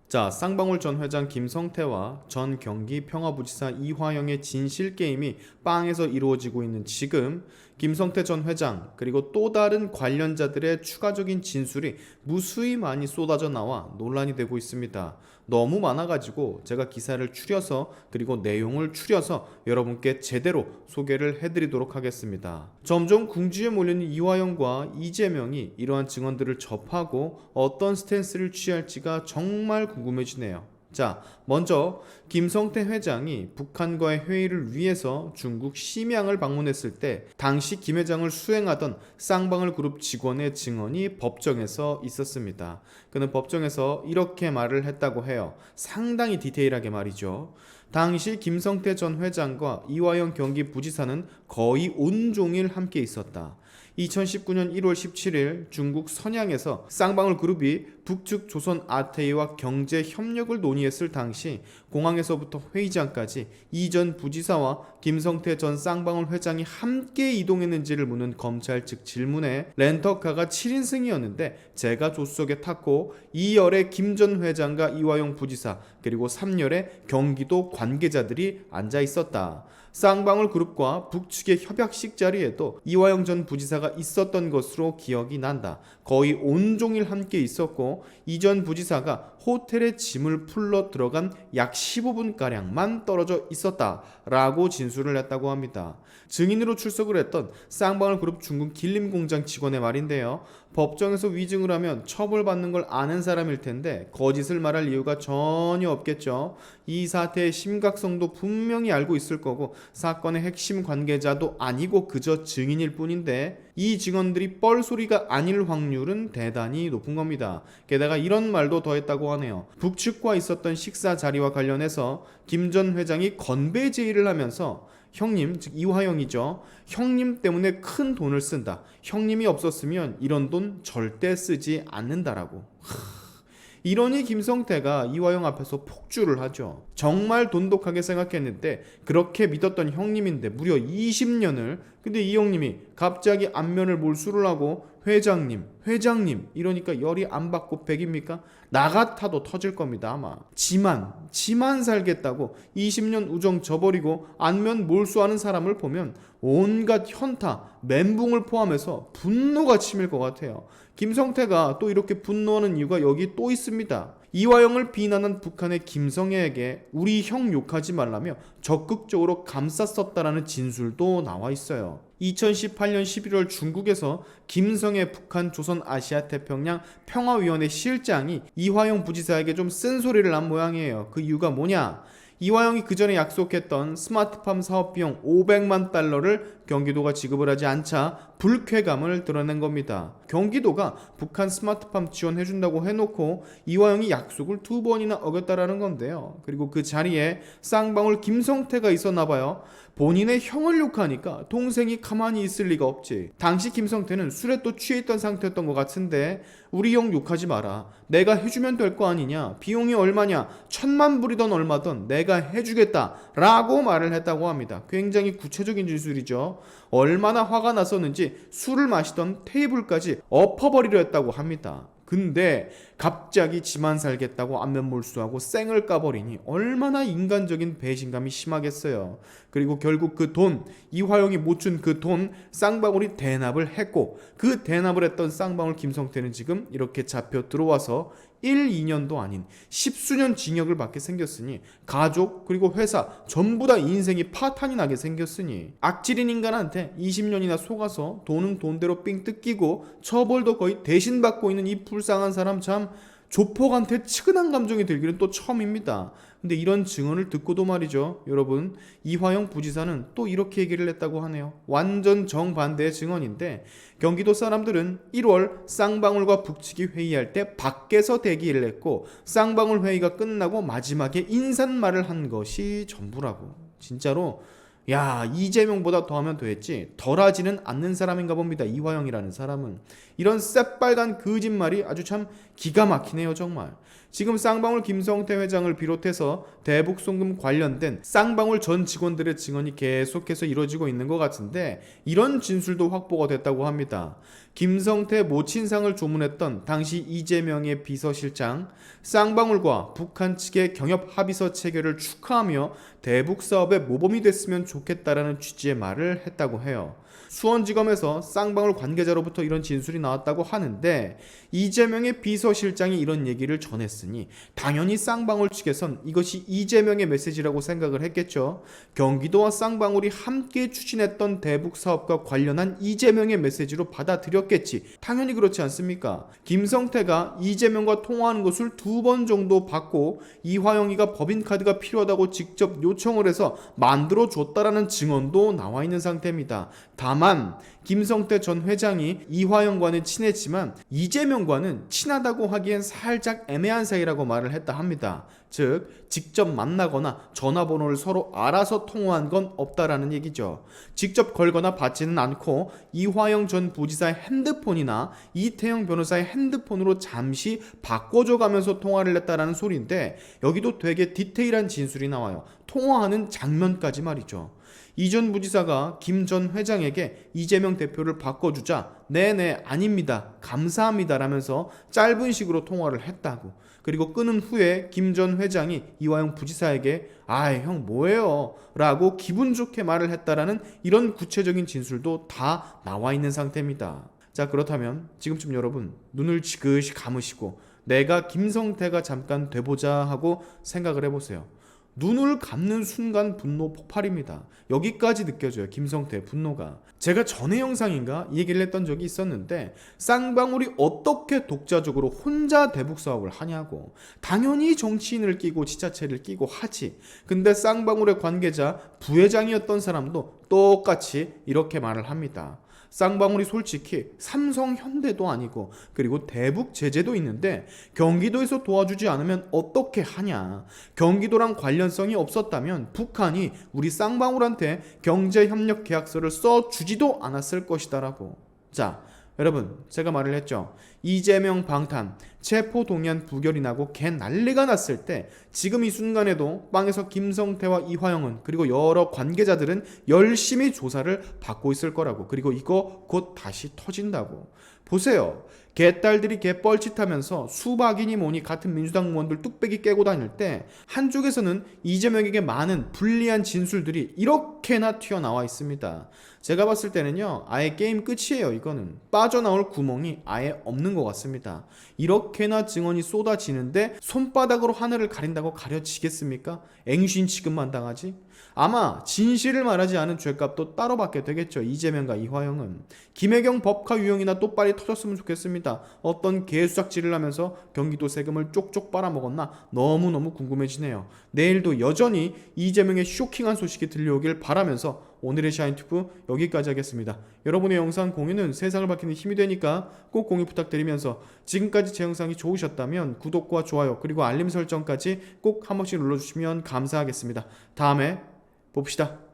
자, 쌍방울 전 회장 김성태와 전 경기 평화부지사 이화영의 진실 게임이 빵에서 이루어지고 있는 지금 김성태 전 회장 그리고 또 다른 관련자들의 추가적인 진술이 무수히 많이 쏟아져 나와 논란이 되고 있습니다. 너무 많아가지고 제가 기사를 추려서 그리고 내용을 추려서 여러분께 제대로 소개를 해드리도록 하겠습니다. 점점 궁지에 몰리는 이화영과 이재명이 이러한 증언들을 접하고 어떤 스탠스를 취할지가 정말 궁금해지네요. 자, 먼저 김성태 회장이 북한과의 회의를 위해서 중국 심양을 방문했을 때 당시 김 회장을 수행하던 쌍방울 그룹 직원의 증언이 법정에서 있었습니다. 그는 법정에서 이렇게 말을 했다고 해요. 상당히 디테일하게 말이죠. 당시 김성태 전 회장과 이화영 경기부지사는 거의 온종일 함께 있었다. 2019년 1월 17일 중국 선양에서 쌍방울 그룹이 북측 조선 아태이와 경제 협력을 논의했을 당시 공항에서부터 회의장까지 이 전 부지사와 김성태 전 쌍방울 회장이 함께 이동했는지를 묻는 검찰 측 질문에 렌터카가 7인승이었는데 제가 조수석에 탔고 2열에 김 전 회장과 이화영 부지사 그리고 3열에 경기도 관계자들이 앉아 있었다. 쌍방울 그룹과 북측의 협약식 자리에도 이화영 전 부지사가 있었던 것으로 기억이 난다. 거의 온종일 함께 있었고 이 전 부지사가 호텔에 짐을 풀러 들어간 약 15분가량만 떨어져 있었다 라고 진술을 했다고 합니다. 증인으로 출석을 했던 쌍방울 그룹 중국 길림공장 직원의 말인데요. 법정에서 위증을 하면 처벌받는 걸 아는 사람일 텐데 거짓을 말할 이유가 전혀 없겠죠. 이 사태의 심각성도 분명히 알고 있을 거고 사건의 핵심 관계자도 아니고 그저 증인일 뿐인데 이 증언들이 뻘소리가 아닐 확률은 대단히 높은 겁니다. 게다가 이런 말도 더했다고 하네요. 북측과 있었던 식사 자리와 관련해서 김 전 회장이 건배 제의를 하면서 형님, 즉 이화영이죠. 형님 때문에 큰 돈을 쓴다. 형님이 없었으면 이런 돈 절대 쓰지 않는다라고. 이러니 김성태가 이화영 앞에서 폭주를 하죠. 정말 돈독하게 생각했는데 그렇게 믿었던 형님인데 무려 20년을 근데 이 형님이 갑자기 안면을 몰수를 하고 회장님 이러니까 열이 안 받고 백입니까? 나 같아도 터질 겁니다 아마. 지만 살겠다고 20년 우정 저버리고 안면 몰수하는 사람을 보면 온갖 현타, 멘붕을 포함해서 분노가 치밀 것 같아요. 김성태가 또 이렇게 분노하는 이유가 여기 또 있습니다. 이화영을 비난한 북한의 김성애에게 우리 형 욕하지 말라며 적극적으로 감쌌었다라는 진술도 나와 있어요. 2018년 11월 중국에서 김성애 북한 조선아시아태평양 평화위원회 실장이 이화영 부지사에게 좀 쓴소리를 한 모양이에요. 그 이유가 뭐냐? 이화영이 그 전에 약속했던 스마트팜 사업 비용 500만 달러를 경기도가 지급을 하지 않자 불쾌감을 드러낸 겁니다. 경기도가 북한 스마트팜 지원해준다고 해놓고 이화영이 약속을 2번이나 어겼다라는 건데요. 그리고 그 자리에 쌍방울 김성태가 있었나봐요. 본인의 형을 욕하니까 동생이 가만히 있을 리가 없지. 당시 김성태는 술에 또 취해있던 상태였던 것 같은데 우리 형 욕하지 마라. 내가 해주면 될 거 아니냐. 비용이 얼마냐. 1000만 불이던 얼마든 내가 해주겠다 라고 말을 했다고 합니다. 굉장히 구체적인 진술이죠. 얼마나 화가 났었는지 술을 마시던 테이블까지 엎어버리려 했다고 합니다. 근데 갑자기 지만 살겠다고 안면 몰수하고 쌩을 까버리니 얼마나 인간적인 배신감이 심하겠어요. 그리고 결국 그 돈, 이화영이 못 준 그 돈 쌍방울이 대납을 했고 그 대납을 했던 쌍방울 김성태는 지금 이렇게 잡혀 들어와서 1, 2년도 아닌 10수년 징역을 받게 생겼으니 가족 그리고 회사 전부 다 인생이 파탄이 나게 생겼으니 악질인 인간한테 20년이나 속아서 돈은 돈대로 삥 뜯기고 처벌도 거의 대신 받고 있는 이 불쌍한 사람 참 조폭한테 측은한 감정이 들기는 또 처음입니다. 근데 이런 증언을 듣고도 말이죠. 여러분 이화영 부지사는 또 이렇게 얘기를 했다고 하네요. 완전 정반대의 증언인데 경기도 사람들은 1월 쌍방울과 북측이 회의할 때 밖에서 대기를 했고 쌍방울 회의가 끝나고 마지막에 인사말을 한 것이 전부라고. 진짜로 야 이재명보다 더하면 됐지 덜하지는 않는 사람인가 봅니다. 이화영이라는 사람은 이런 새빨간 거짓말이 아주 참 기가 막히네요 정말. 지금 쌍방울 김성태 회장을 비롯해서 대북송금 관련된 쌍방울 전 직원들의 증언이 계속해서 이뤄지고 있는 것 같은데 이런 진술도 확보가 됐다고 합니다. 김성태 모친상을 조문했던 당시 이재명의 비서실장, 쌍방울과 북한 측의 경협 합의서 체결을 축하하며 대북 사업의 모범이 됐으면 좋겠다라는 취지의 말을 했다고 해요. 수원지검에서 쌍방울 관계자로부터 이런 진술이 나왔다고 하는데 이재명의 비서실장이 이런 얘기를 전했으니 당연히 쌍방울 측에선 이것이 이재명의 메시지라고 생각을 했겠죠. 경기도와 쌍방울이 함께 추진했던 대북 사업과 관련한 이재명의 메시지로 받아들였겠지. 당연히 그렇지 않습니까? 김성태가 이재명과 통화하는 것을 2번 정도 받고 이화영이가 법인카드가 필요하다고 직접 요청을 해서 만들어줬다라는 증언도 나와 있는 상태입니다. 다만 김성태 전 회장이 이화영과는 친했지만 이재명과는 친하다고 하기엔 살짝 애매한 사이라고 말을 했다 합니다. 즉 직접 만나거나 전화번호를 서로 알아서 통화한 건 없다라는 얘기죠. 직접 걸거나 받지는 않고 이화영 전 부지사의 핸드폰이나 이태영 변호사의 핸드폰으로 잠시 바꿔줘가면서 통화를 했다라는 소리인데 여기도 되게 디테일한 진술이 나와요. 통화하는 장면까지 말이죠. 이 전 부지사가 김 전 회장에게 이재명 대표를 바꿔주자 네네 아닙니다 감사합니다 라면서 짧은 식으로 통화를 했다고. 그리고 끊은 후에 김 전 회장이 이화영 부지사에게 아이 형 뭐예요 라고 기분 좋게 말을 했다라는 이런 구체적인 진술도 다 나와 있는 상태입니다. 자, 그렇다면 지금쯤 여러분 눈을 지그시 감으시고 내가 김성태가 잠깐 돼보자 하고 생각을 해보세요. 눈을 감는 순간 분노 폭발입니다. 여기까지 느껴져요. 김성태의 분노가. 제가 전에 영상인가 이 얘기를 했던 적이 있었는데 쌍방울이 어떻게 독자적으로 혼자 대북 사업을 하냐고. 당연히 정치인을 끼고 지자체를 끼고 하지. 근데 쌍방울의 관계자 부회장이었던 사람도 똑같이 이렇게 말을 합니다. 쌍방울이 솔직히 삼성 현대도 아니고 그리고 대북 제재도 있는데 경기도에서 도와주지 않으면 어떻게 하냐. 경기도랑 관련성이 없었다면 북한이 우리 쌍방울한테 경제협력 계약서를 써주지도 않았을 것이다라고. 자, 여러분 제가 말을 했죠. 이재명 방탄 체포동의안 부결이 나고 개 난리가 났을 때 지금 이 순간에도 빵에서 김성태와 이화영은 그리고 여러 관계자들은 열심히 조사를 받고 있을 거라고. 그리고 이거 곧 다시 터진다고. 보세요. 개딸들이 개뻘짓하면서 수박이니 뭐니 같은 민주당 의원들 뚝배기 깨고 다닐 때 한쪽에서는 이재명에게 많은 불리한 진술들이 이렇게나 튀어나와 있습니다. 제가 봤을 때는요 아예 게임 끝이에요. 이거는 빠져나올 구멍이 아예 없는 것 같습니다. 이렇게나 증언이 쏟아지는데 손바닥으로 하늘을 가린다고 가려지겠습니까? 앵신 취급만 당하지? 아마 진실을 말하지 않은 죗값도 따로 받게 되겠죠. 이재명과 이화영은. 김혜경 법카 유형이나 또 빨리 터졌으면 좋겠습니다. 어떤 개수작질을 하면서 경기도 세금을 쪽쪽 빨아먹었나 너무너무 궁금해지네요. 내일도 여전히 이재명의 쇼킹한 소식이 들려오길 바라면서 오늘의 샤인튜브 여기까지 하겠습니다. 여러분의 영상 공유는 세상을 바뀌는 힘이 되니까 꼭 공유 부탁드리면서 지금까지 제 영상이 좋으셨다면 구독과 좋아요 그리고 알림 설정까지 꼭 한 번씩 눌러주시면 감사하겠습니다. 다음에 봅시다.